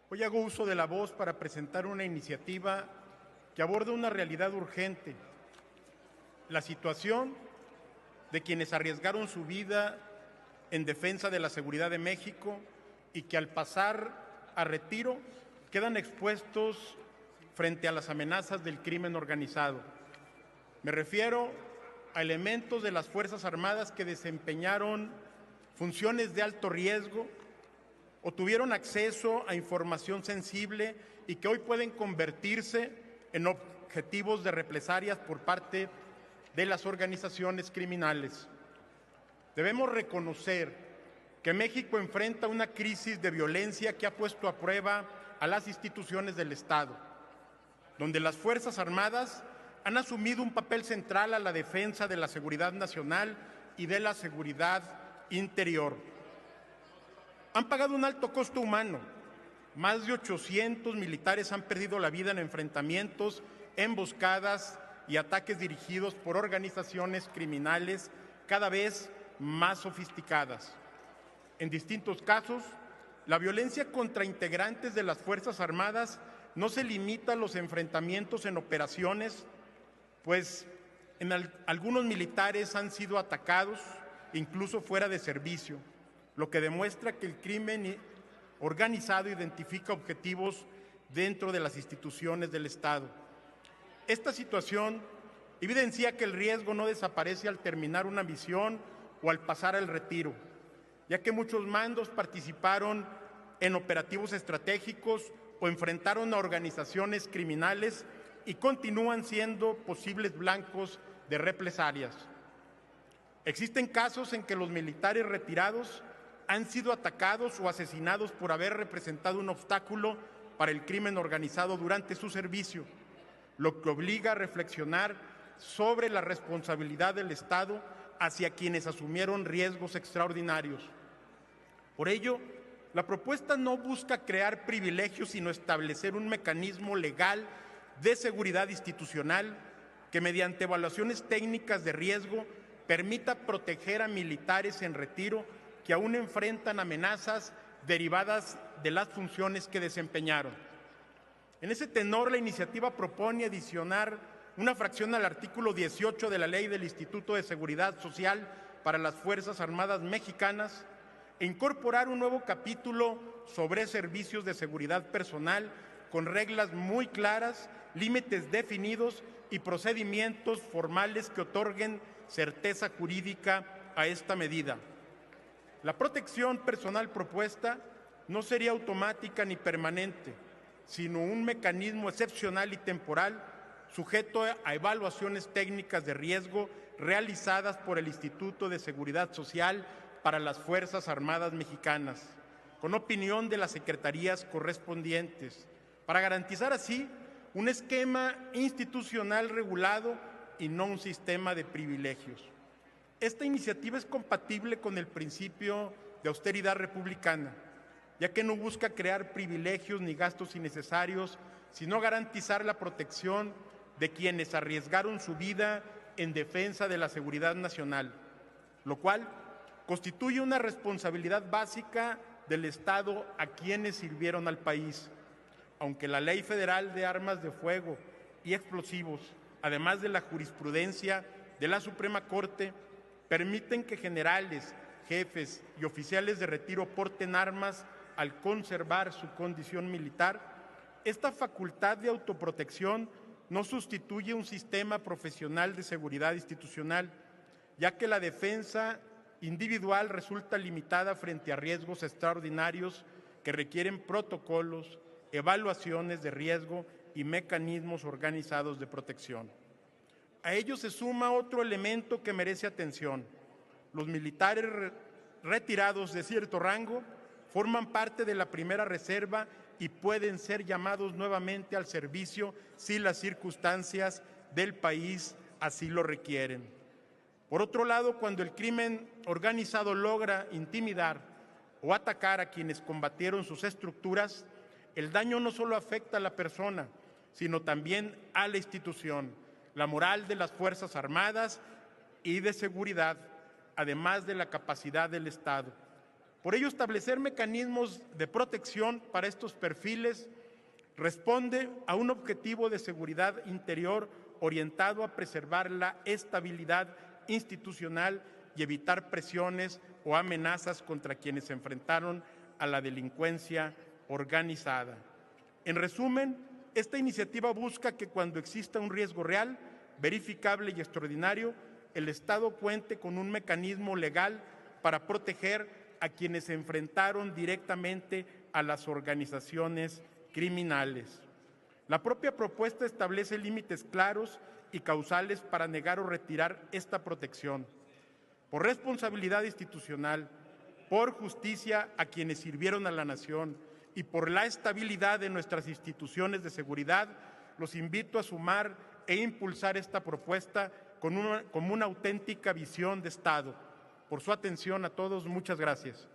Hoy hago uso de la voz para presentar una iniciativa que aborda una realidad urgente: la situación de quienes arriesgaron su vida en defensa de la seguridad de México y que al pasar a retiro quedan expuestos frente a las amenazas del crimen organizado. Me refiero a elementos de las Fuerzas Armadas que desempeñaron funciones de alto riesgo o tuvieron acceso a información sensible y que hoy pueden convertirse en objetivos de represalias por parte de las organizaciones criminales. Debemos reconocer que México enfrenta una crisis de violencia que ha puesto a prueba a las instituciones del Estado, donde las Fuerzas Armadas han asumido un papel central a la defensa de la seguridad nacional y de la seguridad interior. Han pagado un alto costo humano. Más de 800 militares han perdido la vida en enfrentamientos, emboscadas y ataques dirigidos por organizaciones criminales cada vez más sofisticadas. En distintos casos, la violencia contra integrantes de las Fuerzas Armadas no se limita a los enfrentamientos en operaciones, pues algunos militares han sido atacados incluso fuera de servicio, lo que demuestra que el crimen organizado identifica objetivos dentro de las instituciones del Estado. Esta situación evidencia que el riesgo no desaparece al terminar una misión o al pasar al retiro, ya que muchos mandos participaron en operativos estratégicos o enfrentaron a organizaciones criminales y continúan siendo posibles blancos de represalias. Existen casos en que los militares retirados han sido atacados o asesinados por haber representado un obstáculo para el crimen organizado durante su servicio, lo que obliga a reflexionar sobre la responsabilidad del Estado hacia quienes asumieron riesgos extraordinarios. Por ello, la propuesta no busca crear privilegios, sino establecer un mecanismo legal de seguridad institucional que, mediante evaluaciones técnicas de riesgo, permita proteger a militares en retiro que aún enfrentan amenazas derivadas de las funciones que desempeñaron. En ese tenor, la iniciativa propone adicionar una fracción al artículo 18 de la Ley del Instituto de Seguridad Social para las Fuerzas Armadas Mexicanas e incorporar un nuevo capítulo sobre servicios de seguridad personal con reglas muy claras, límites definidos y procedimientos formales que otorguen certeza jurídica a esta medida. La protección personal propuesta no sería automática ni permanente, sino un mecanismo excepcional y temporal sujeto a evaluaciones técnicas de riesgo realizadas por el Instituto de Seguridad Social para las Fuerzas Armadas Mexicanas, con opinión de las secretarías correspondientes, para garantizar así un esquema institucional regulado y no un sistema de privilegios. Esta iniciativa es compatible con el principio de austeridad republicana, ya que no busca crear privilegios ni gastos innecesarios, sino garantizar la protección de quienes arriesgaron su vida en defensa de la seguridad nacional, lo cual constituye una responsabilidad básica del Estado a quienes sirvieron al país. Aunque la Ley Federal de Armas de Fuego y Explosivos, además de la jurisprudencia de la Suprema Corte, permiten que generales, jefes y oficiales de retiro porten armas al conservar su condición militar, esta facultad de autoprotección no sustituye un sistema profesional de seguridad institucional, ya que la defensa individual resulta limitada frente a riesgos extraordinarios que requieren protocolos, evaluaciones de riesgo y mecanismos organizados de protección. A ello se suma otro elemento que merece atención. Los militares retirados de cierto rango forman parte de la primera reserva y pueden ser llamados nuevamente al servicio si las circunstancias del país así lo requieren. Por otro lado, cuando el crimen organizado logra intimidar o atacar a quienes combatieron sus estructuras, el daño no solo afecta a la persona, sino también a la institución, la moral de las Fuerzas Armadas y de seguridad, además de la capacidad del Estado. Por ello, establecer mecanismos de protección para estos perfiles responde a un objetivo de seguridad interior orientado a preservar la estabilidad institucional y evitar presiones o amenazas contra quienes se enfrentaron a la delincuencia organizada. En resumen, esta iniciativa busca que cuando exista un riesgo real, verificable y extraordinario, el Estado cuente con un mecanismo legal para proteger a quienes se enfrentaron directamente a las organizaciones criminales. La propia propuesta establece límites claros y causales para negar o retirar esta protección. Por responsabilidad institucional, por justicia a quienes sirvieron a la nación y por la estabilidad de nuestras instituciones de seguridad, los invito a sumar e impulsar esta propuesta como una auténtica visión de Estado. Por su atención a todos, muchas gracias.